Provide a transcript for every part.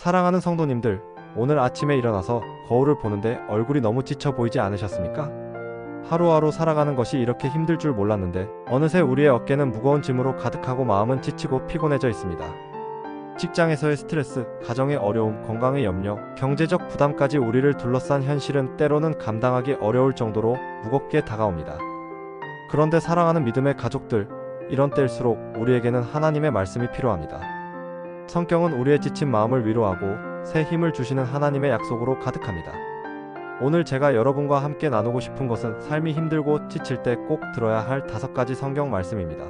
사랑하는 성도님들, 오늘 아침에 일어나서 거울을 보는데 얼굴이 너무 지쳐 보이지 않으셨습니까? 하루하루 살아가는 것이 이렇게 힘들 줄 몰랐는데 어느새 우리의 어깨는 무거운 짐으로 가득하고 마음은 지치고 피곤해져 있습니다. 직장에서의 스트레스, 가정의 어려움, 건강의 염려, 경제적 부담까지 우리를 둘러싼 현실은 때로는 감당하기 어려울 정도로 무겁게 다가옵니다. 그런데 사랑하는 믿음의 가족들, 이런 때일수록 우리에게는 하나님의 말씀이 필요합니다. 성경은 우리의 지친 마음을 위로하고 새 힘을 주시는 하나님의 약속으로 가득합니다. 오늘 제가 여러분과 함께 나누고 싶은 것은 삶이 힘들고 지칠 때 꼭 들어야 할 5가지 성경 말씀입니다.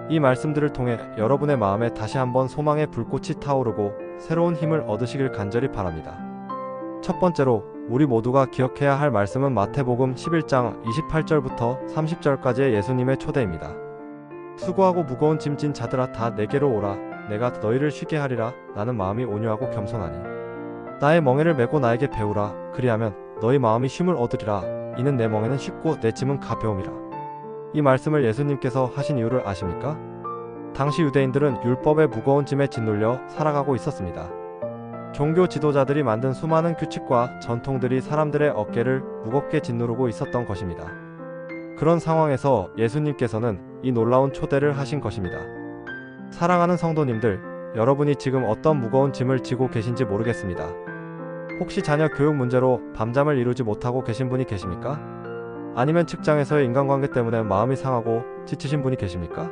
이 말씀들을 통해 여러분의 마음에 다시 한번 소망의 불꽃이 타오르고 새로운 힘을 얻으시길 간절히 바랍니다. 첫 번째로 우리 모두가 기억해야 할 말씀은 마태복음 11장 28절부터 30절까지의 예수님의 초대입니다. 수고하고 무거운 짐 진 자들아 다 내게로 오라. 내가 너희를 쉬게 하리라. 나는 마음이 온유하고 겸손하니 나의 멍에를 메고 나에게 배우라. 그리하면 너희 마음이 쉼을 얻으리라. 이는 내 멍에는 쉽고 내 짐은 가벼움이라. 이 말씀을 예수님께서 하신 이유를 아십니까? 당시 유대인들은 율법의 무거운 짐에 짓눌려 살아가고 있었습니다. 종교 지도자들이 만든 수많은 규칙과 전통들이 사람들의 어깨를 무겁게 짓누르고 있었던 것입니다. 그런 상황에서 예수님께서는 이 놀라운 초대를 하신 것입니다. 사랑하는 성도님들, 여러분이 지금 어떤 무거운 짐을 지고 계신지 모르겠습니다. 혹시 자녀 교육 문제로 밤잠을 이루지 못하고 계신 분이 계십니까? 아니면 직장에서의 인간관계 때문에 마음이 상하고 지치신 분이 계십니까?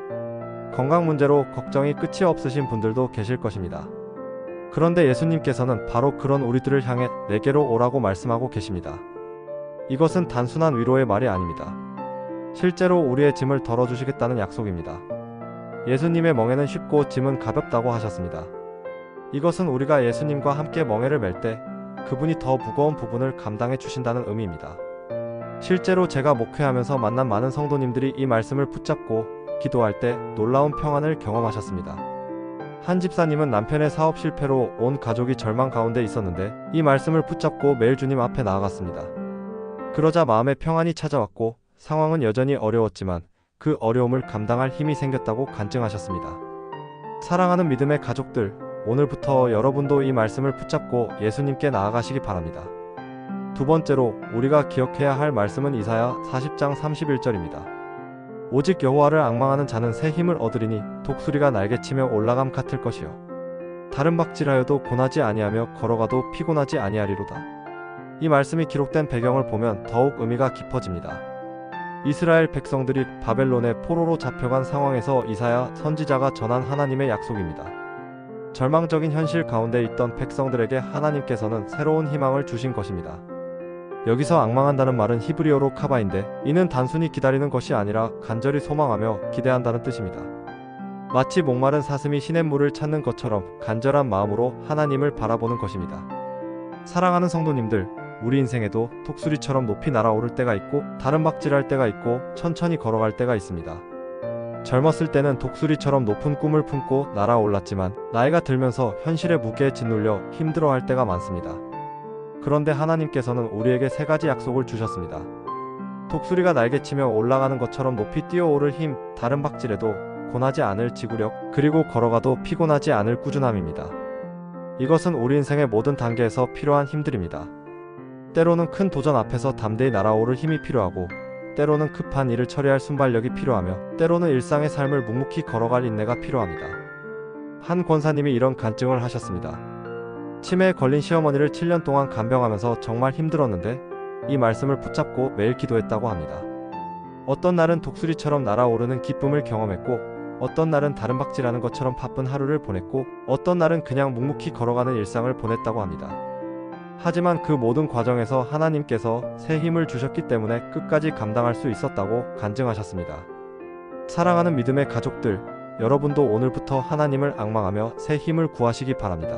건강 문제로 걱정이 끝이 없으신 분들도 계실 것입니다. 그런데 예수님께서는 바로 그런 우리들을 향해 내게로 오라고 말씀하고 계십니다. 이것은 단순한 위로의 말이 아닙니다. 실제로 우리의 짐을 덜어주시겠다는 약속입니다. 예수님의 멍에는 쉽고 짐은 가볍다고 하셨습니다. 이것은 우리가 예수님과 함께 멍에를 맬 때 그분이 더 무거운 부분을 감당해 주신다는 의미입니다. 실제로 제가 목회하면서 만난 많은 성도님들이 이 말씀을 붙잡고 기도할 때 놀라운 평안을 경험하셨습니다. 한 집사님은 남편의 사업 실패로 온 가족이 절망 가운데 있었는데 이 말씀을 붙잡고 매일 주님 앞에 나아갔습니다. 그러자 마음의 평안이 찾아왔고 상황은 여전히 어려웠지만 그 어려움을 감당할 힘이 생겼다고 간증하셨습니다. 사랑하는 믿음의 가족들, 오늘부터 여러분도 이 말씀을 붙잡고 예수님께 나아가시기 바랍니다. 두 번째로 우리가 기억해야 할 말씀은 이사야 40장 31절입니다. 오직 여호와를 앙망하는 자는 새 힘을 얻으리니 독수리가 날개치며 올라감 같을 것이요 다른 박질하여도 고나지 아니하며 걸어가도 피곤하지 아니하리로다. 이 말씀이 기록된 배경을 보면 더욱 의미가 깊어집니다. 이스라엘 백성들이 바벨론의 포로로 잡혀간 상황에서 이사야 선지자가 전한 하나님의 약속입니다. 절망적인 현실 가운데 있던 백성들에게 하나님께서는 새로운 희망을 주신 것입니다. 여기서 앙망한다는 말은 히브리어로 카바인데 이는 단순히 기다리는 것이 아니라 간절히 소망하며 기대한다는 뜻입니다. 마치 목마른 사슴이 시냇물을 찾는 것처럼 간절한 마음으로 하나님을 바라보는 것입니다. 사랑하는 성도님들, 우리 인생에도 독수리처럼 높이 날아오를 때가 있고 다른 박질할 때가 있고 천천히 걸어갈 때가 있습니다. 젊었을 때는 독수리처럼 높은 꿈을 품고 날아올랐지만 나이가 들면서 현실의 무게에 짓눌려 힘들어할 때가 많습니다. 그런데 하나님께서는 우리에게 3가지 약속을 주셨습니다. 독수리가 날개치며 올라가는 것처럼 높이 뛰어오를 힘, 다른 박질에도 고나지 않을 지구력, 그리고 걸어가도 피곤하지 않을 꾸준함입니다. 이것은 우리 인생의 모든 단계에서 필요한 힘들입니다. 때로는 큰 도전 앞에서 담대히 날아오를 힘이 필요하고 때로는 급한 일을 처리할 순발력이 필요하며 때로는 일상의 삶을 묵묵히 걸어갈 인내가 필요합니다. 한 권사님이 이런 간증을 하셨습니다. 치매에 걸린 시어머니를 7년 동안 간병하면서 정말 힘들었는데 이 말씀을 붙잡고 매일 기도했다고 합니다. 어떤 날은 독수리처럼 날아오르는 기쁨을 경험했고 어떤 날은 다른 박질하는 것처럼 바쁜 하루를 보냈고 어떤 날은 그냥 묵묵히 걸어가는 일상을 보냈다고 합니다. 하지만 그 모든 과정에서 하나님께서 새 힘을 주셨기 때문에 끝까지 감당할 수 있었다고 간증하셨습니다. 사랑하는 믿음의 가족들, 여러분도 오늘부터 하나님을 앙망하며 새 힘을 구하시기 바랍니다.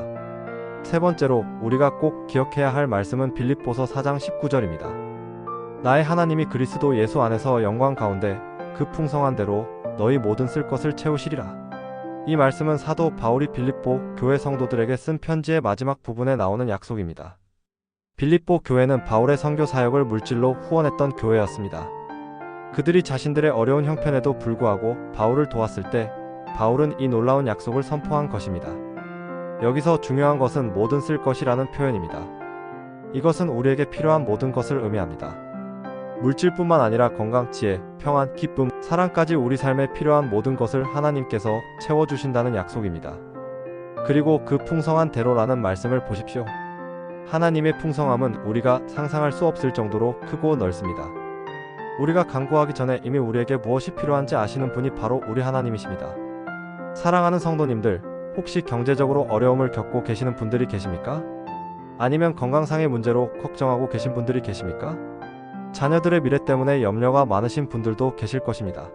세 번째로 우리가 꼭 기억해야 할 말씀은 빌립보서 4장 19절입니다. 나의 하나님이 그리스도 예수 안에서 영광 가운데 그 풍성한 대로 너희 모든 쓸 것을 채우시리라. 이 말씀은 사도 바울이 빌립보 교회 성도들에게 쓴 편지의 마지막 부분에 나오는 약속입니다. 빌립보 교회는 바울의 선교 사역을 물질로 후원했던 교회였습니다. 그들이 자신들의 어려운 형편에도 불구하고 바울을 도왔을 때 바울은 이 놀라운 약속을 선포한 것입니다. 여기서 중요한 것은 모든 쓸 것이라는 표현입니다. 이것은 우리에게 필요한 모든 것을 의미합니다. 물질뿐만 아니라 건강, 지혜, 평안, 기쁨, 사랑까지 우리 삶에 필요한 모든 것을 하나님께서 채워주신다는 약속입니다. 그리고 그 풍성한 대로라는 말씀을 보십시오. 하나님의 풍성함은 우리가 상상할 수 없을 정도로 크고 넓습니다. 우리가 간구하기 전에 이미 우리에게 무엇이 필요한지 아시는 분이 바로 우리 하나님이십니다. 사랑하는 성도님들, 혹시 경제적으로 어려움을 겪고 계시는 분들이 계십니까? 아니면 건강상의 문제로 걱정하고 계신 분들이 계십니까? 자녀들의 미래 때문에 염려가 많으신 분들도 계실 것입니다.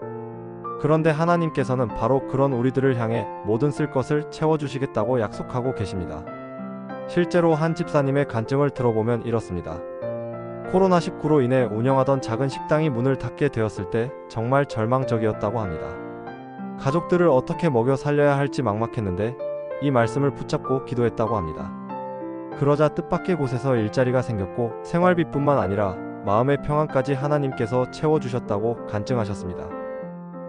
그런데 하나님께서는 바로 그런 우리들을 향해 모든 쓸 것을 채워주시겠다고 약속하고 계십니다. 실제로 한 집사님의 간증을 들어보면 이렇습니다. 코로나19로 인해 운영하던 작은 식당이 문을 닫게 되었을 때 정말 절망적이었다고 합니다. 가족들을 어떻게 먹여 살려야 할지 막막했는데 이 말씀을 붙잡고 기도했다고 합니다. 그러자 뜻밖의 곳에서 일자리가 생겼고 생활비뿐만 아니라 마음의 평안까지 하나님께서 채워주셨다고 간증하셨습니다.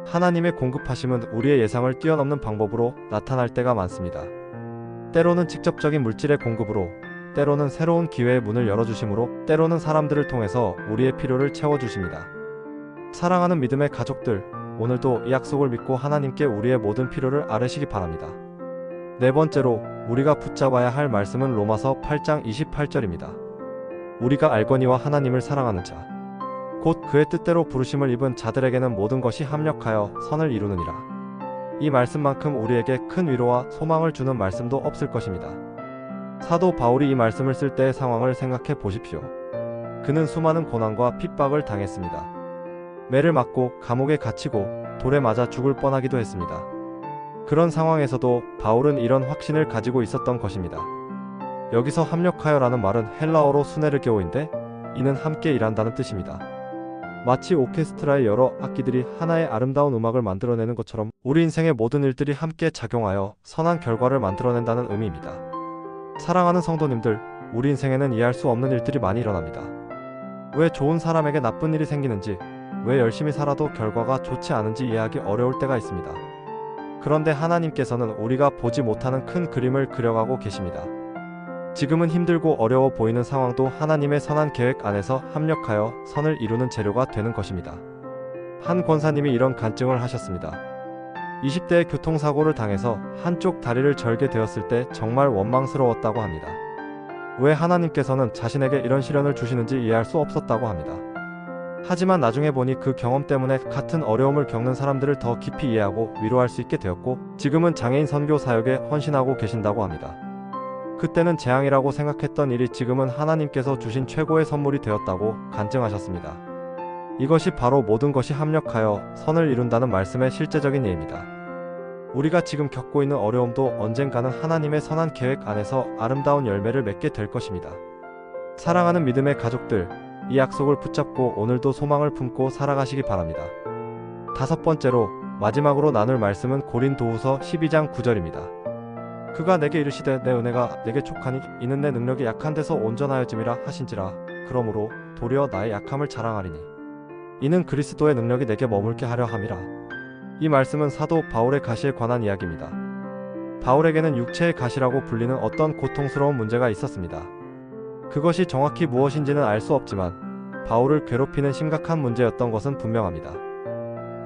하나님의 공급하심은 우리의 예상을 뛰어넘는 방법으로 나타날 때가 많습니다. 때로는 직접적인 물질의 공급으로, 때로는 새로운 기회의 문을 열어주심으로, 때로는 사람들을 통해서 우리의 필요를 채워주십니다. 사랑하는 믿음의 가족들, 오늘도 이 약속을 믿고 하나님께 우리의 모든 필요를 아뢰시기 바랍니다. 네 번째로 우리가 붙잡아야 할 말씀은 로마서 8장 28절입니다. 우리가 알거니와 하나님을 사랑하는 자, 곧 그의 뜻대로 부르심을 입은 자들에게는 모든 것이 합력하여 선을 이루느니라. 이 말씀만큼 우리에게 큰 위로와 소망을 주는 말씀도 없을 것입니다. 사도 바울이 이 말씀을 쓸 때의 상황을 생각해 보십시오. 그는 수많은 고난과 핍박을 당했습니다. 매를 맞고 감옥에 갇히고 돌에 맞아 죽을 뻔하기도 했습니다. 그런 상황에서도 바울은 이런 확신을 가지고 있었던 것입니다. 여기서 합력하여라는 말은 헬라어로 수네르게오인데 이는 함께 일한다는 뜻입니다. 마치 오케스트라의 여러 악기들이 하나의 아름다운 음악을 만들어내는 것처럼 우리 인생의 모든 일들이 함께 작용하여 선한 결과를 만들어낸다는 의미입니다. 사랑하는 성도님들, 우리 인생에는 이해할 수 없는 일들이 많이 일어납니다. 왜 좋은 사람에게 나쁜 일이 생기는지, 왜 열심히 살아도 결과가 좋지 않은지 이해하기 어려울 때가 있습니다. 그런데 하나님께서는 우리가 보지 못하는 큰 그림을 그려가고 계십니다. 지금은 힘들고 어려워 보이는 상황도 하나님의 선한 계획 안에서 합력하여 선을 이루는 재료가 되는 것입니다. 한 권사님이 이런 간증을 하셨습니다. 20대에 교통사고를 당해서 한쪽 다리를 절게 되었을 때 정말 원망스러웠다고 합니다. 왜 하나님께서는 자신에게 이런 시련을 주시는지 이해할 수 없었다고 합니다. 하지만 나중에 보니 그 경험 때문에 같은 어려움을 겪는 사람들을 더 깊이 이해하고 위로할 수 있게 되었고 지금은 장애인 선교 사역에 헌신하고 계신다고 합니다. 그때는 재앙이라고 생각했던 일이 지금은 하나님께서 주신 최고의 선물이 되었다고 간증하셨습니다. 이것이 바로 모든 것이 합력하여 선을 이룬다는 말씀의 실제적인 예입니다. 우리가 지금 겪고 있는 어려움도 언젠가는 하나님의 선한 계획 안에서 아름다운 열매를 맺게 될 것입니다. 사랑하는 믿음의 가족들, 이 약속을 붙잡고 오늘도 소망을 품고 살아가시기 바랍니다. 다섯 번째로 마지막으로 나눌 말씀은 고린도후서 12장 9절입니다. 그가 내게 이르시되 내 은혜가 내게 족하니 이는 내 능력이 약한 데서 온전하여짐이라 하신지라. 그러므로 도리어 나의 약함을 자랑하리니 이는 그리스도의 능력이 내게 머물게 하려 함이라. 이 말씀은 사도 바울의 가시에 관한 이야기입니다. 바울에게는 육체의 가시라고 불리는 어떤 고통스러운 문제가 있었습니다. 그것이 정확히 무엇인지는 알 수 없지만 바울을 괴롭히는 심각한 문제였던 것은 분명합니다.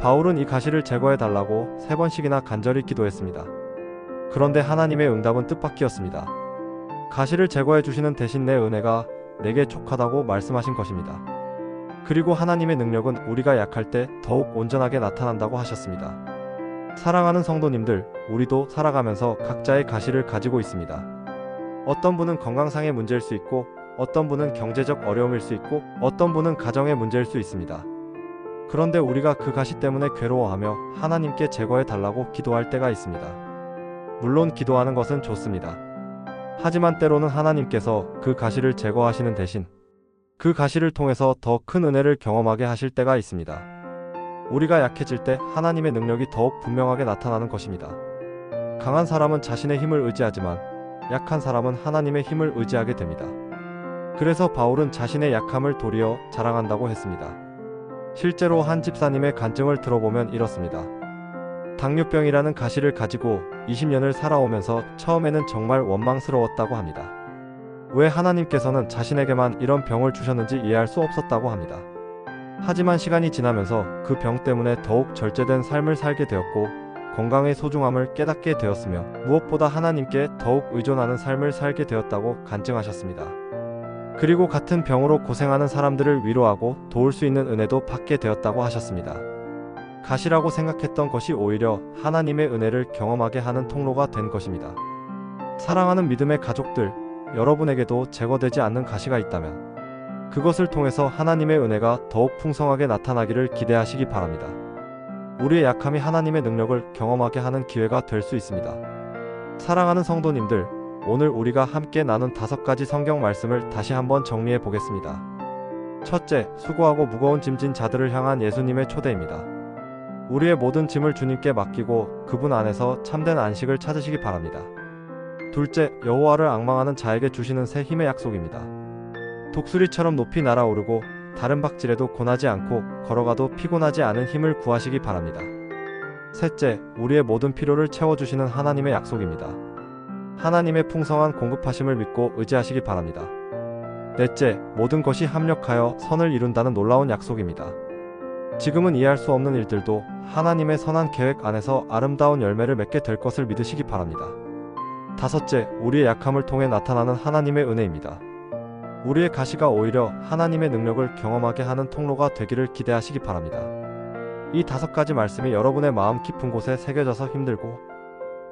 바울은 이 가시를 제거해 달라고 3번씩이나 간절히 기도했습니다. 그런데 하나님의 응답은 뜻밖이었습니다. 가시를 제거해 주시는 대신 내 은혜가 내게 족하다고 말씀하신 것입니다. 그리고 하나님의 능력은 우리가 약할 때 더욱 온전하게 나타난다고 하셨습니다. 사랑하는 성도님들, 우리도 살아가면서 각자의 가시를 가지고 있습니다. 어떤 분은 건강상의 문제일 수 있고, 어떤 분은 경제적 어려움일 수 있고, 어떤 분은 가정의 문제일 수 있습니다. 그런데 우리가 그 가시 때문에 괴로워하며 하나님께 제거해 달라고 기도할 때가 있습니다. 물론 기도하는 것은 좋습니다. 하지만 때로는 하나님께서 그 가시를 제거하시는 대신 그 가시를 통해서 더 큰 은혜를 경험하게 하실 때가 있습니다. 우리가 약해질 때 하나님의 능력이 더욱 분명하게 나타나는 것입니다. 강한 사람은 자신의 힘을 의지하지만 약한 사람은 하나님의 힘을 의지하게 됩니다. 그래서 바울은 자신의 약함을 도리어 자랑한다고 했습니다. 실제로 한 집사님의 간증을 들어보면 이렇습니다. 당뇨병이라는 가시를 가지고 20년을 살아오면서 처음에는 정말 원망스러웠다고 합니다. 왜 하나님께서는 자신에게만 이런 병을 주셨는지 이해할 수 없었다고 합니다. 하지만 시간이 지나면서 그 병 때문에 더욱 절제된 삶을 살게 되었고 건강의 소중함을 깨닫게 되었으며 무엇보다 하나님께 더욱 의존하는 삶을 살게 되었다고 간증하셨습니다. 그리고 같은 병으로 고생하는 사람들을 위로하고 도울 수 있는 은혜도 받게 되었다고 하셨습니다. 가시라고 생각했던 것이 오히려 하나님의 은혜를 경험하게 하는 통로가 된 것입니다. 사랑하는 믿음의 가족들, 여러분에게도 제거되지 않는 가시가 있다면 그것을 통해서 하나님의 은혜가 더욱 풍성하게 나타나기를 기대하시기 바랍니다. 우리의 약함이 하나님의 능력을 경험하게 하는 기회가 될 수 있습니다. 사랑하는 성도님들, 오늘 우리가 함께 나눈 5가지 성경 말씀을 다시 한번 정리해 보겠습니다. 첫째, 수고하고 무거운 짐진 자들을 향한 예수님의 초대입니다. 우리의 모든 짐을 주님께 맡기고 그분 안에서 참된 안식을 찾으시기 바랍니다. 둘째, 여호와를 앙망하는 자에게 주시는 새 힘의 약속입니다. 독수리처럼 높이 날아오르고 다른 박질에도 고나지 않고 걸어가도 피곤하지 않은 힘을 구하시기 바랍니다. 셋째, 우리의 모든 필요를 채워주시는 하나님의 약속입니다. 하나님의 풍성한 공급하심을 믿고 의지하시기 바랍니다. 넷째, 모든 것이 합력하여 선을 이룬다는 놀라운 약속입니다. 지금은 이해할 수 없는 일들도 하나님의 선한 계획 안에서 아름다운 열매를 맺게 될 것을 믿으시기 바랍니다. 다섯째, 우리의 약함을 통해 나타나는 하나님의 은혜입니다. 우리의 가시가 오히려 하나님의 능력을 경험하게 하는 통로가 되기를 기대하시기 바랍니다. 이 5가지 말씀이 여러분의 마음 깊은 곳에 새겨져서 힘들고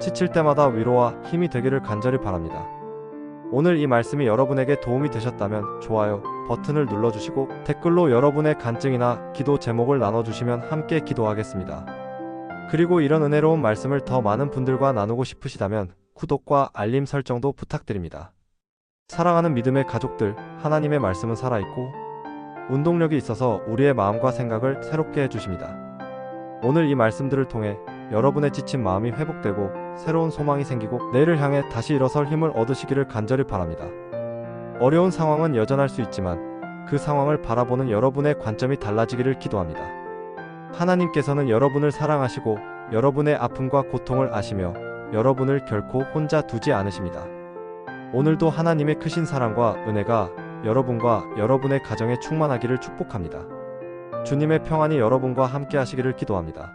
지칠 때마다 위로와 힘이 되기를 간절히 바랍니다. 오늘 이 말씀이 여러분에게 도움이 되셨다면 좋아요 버튼을 눌러주시고 댓글로 여러분의 간증이나 기도 제목을 나눠주시면 함께 기도하겠습니다. 그리고 이런 은혜로운 말씀을 더 많은 분들과 나누고 싶으시다면 구독과 알림 설정도 부탁드립니다. 사랑하는 믿음의 가족들, 하나님의 말씀은 살아있고 운동력이 있어서 우리의 마음과 생각을 새롭게 해주십니다. 오늘 이 말씀들을 통해 여러분의 지친 마음이 회복되고 새로운 소망이 생기고 내일을 향해 다시 일어설 힘을 얻으시기를 간절히 바랍니다. 어려운 상황은 여전할 수 있지만 그 상황을 바라보는 여러분의 관점이 달라지기를 기도합니다. 하나님께서는 여러분을 사랑하시고 여러분의 아픔과 고통을 아시며 여러분을 결코 혼자 두지 않으십니다. 오늘도 하나님의 크신 사랑과 은혜가 여러분과 여러분의 가정에 충만하기를 축복합니다. 주님의 평안이 여러분과 함께 하시기를 기도합니다.